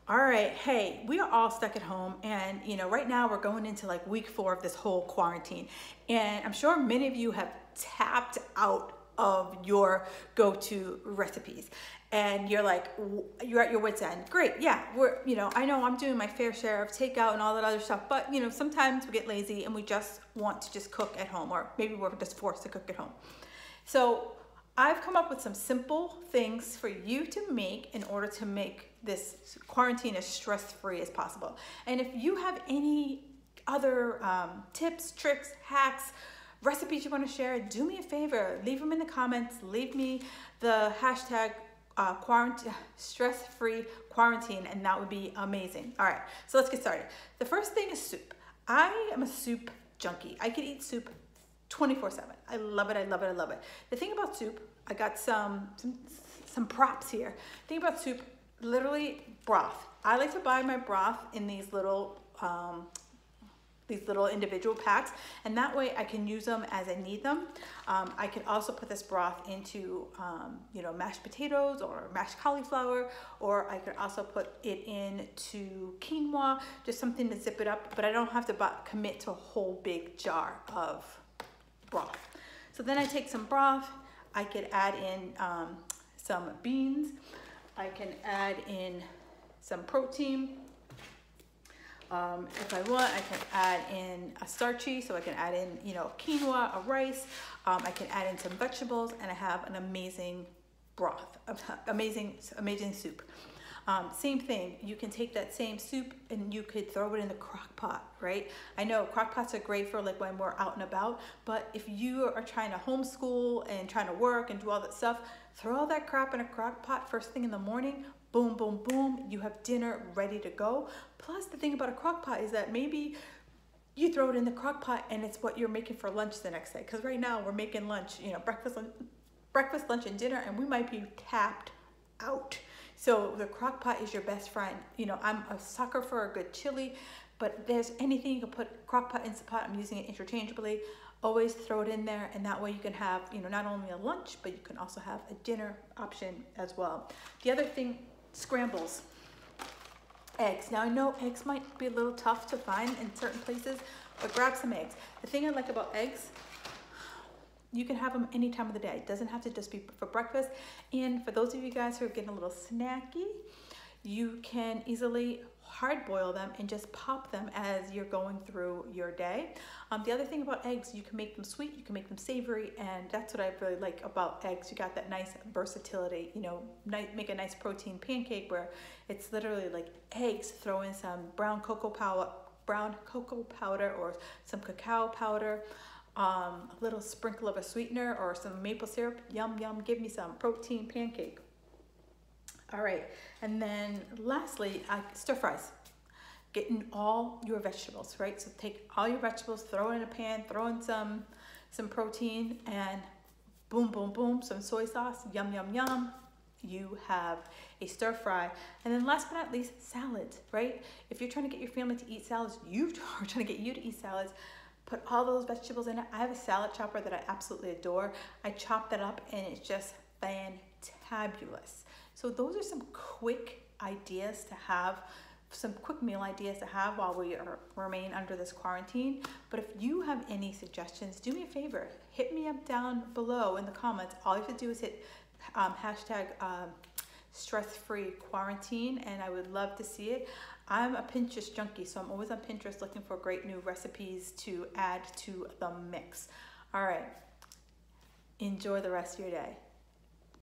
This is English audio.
All right, hey, we are all stuck at home, and right now we're going into like week 4 of this whole quarantine. And I'm sure many of you have tapped out of your go-to recipes. And you're like, you're at your wit's end. Great, yeah, I know I'm doing my fair share of takeout and all that other stuff, but sometimes we get lazy and we just want to just cook at home, or maybe we're just forced to cook at home. So I've come up with some simple things for you to make in order to make this quarantine as stress-free as possible. And if you have any other tips, tricks, hacks, recipes you want to share, do me a favor, leave them in the comments, leave me the hashtag stress-free quarantine, and that would be amazing. All right, so let's get started. The first thing is soup. I am a soup junkie. I could eat soup 24/7. I love it, I love it, I love it. The thing about soup, I got some props here. The thing about soup, literally broth. I like to buy my broth in these little individual packs, and that way I can use them as I need them. I can also put this broth into mashed potatoes or mashed cauliflower, or I could also put it into quinoa, just something to zip it up, but I don't have to commit to a whole big jar of broth. So then I take some broth, I could add in some beans, I can add in some protein. If I want, I can add in a starchy, so I can add in quinoa, a rice, I can add in some vegetables, and I have an amazing broth, amazing soup. Same thing, you can take that same soup and you could throw it in the crock pot, right? I know crock pots are great for like when we're out and about, but if you are trying to homeschool and trying to work and do all that stuff, throw all that crap in a crock pot first thing in the morning, boom, boom, boom, you have dinner ready to go. Plus the thing about a crock pot is that maybe you throw it in the crock pot and it's what you're making for lunch the next day. Because right now we're making lunch, breakfast, lunch, and dinner, and we might be tapped out. So the crock pot is your best friend. I'm a sucker for a good chili, but if there's anything you can put crock pot, Instant Pot, I'm using it interchangeably. Always throw it in there, and that way you can have, not only a lunch, but you can also have a dinner option as well. The other thing, scrambles. Eggs. Now I know eggs might be a little tough to find in certain places, but grab some eggs. The thing I like about eggs, you can have them any time of the day. It doesn't have to just be for breakfast. And for those of you guys who are getting a little snacky, you can easily hard boil them and just pop them as you're going through your day. The other thing about eggs, you can make them sweet, you can make them savory, and that's what I really like about eggs. You got that nice versatility, make a nice protein pancake where it's literally like eggs, throw in some brown cocoa powder or some cacao powder, a little sprinkle of a sweetener or some maple syrup. Yum, yum, give me some protein pancake. All right, and then lastly, stir fries. Getting all your vegetables, right? So take all your vegetables, throw it in a pan, throw in some protein, and boom, boom, boom, some soy sauce, yum, yum, yum. You have a stir fry. And then last but not least, salads, right? If you're trying to get your family to eat salads, you are trying to get you to eat salads, put all those vegetables in it. I have a salad chopper that I absolutely adore. I chop that up and it's just fantabulous. So those are some quick ideas to have, some quick meal ideas to have while we remain under this quarantine. But if you have any suggestions, do me a favor, hit me up down below in the comments. All you have to do is hit hashtag stress-free quarantine, and I would love to see it. I'm a Pinterest junkie, so I'm always on Pinterest looking for great new recipes to add to the mix. All right, enjoy the rest of your day.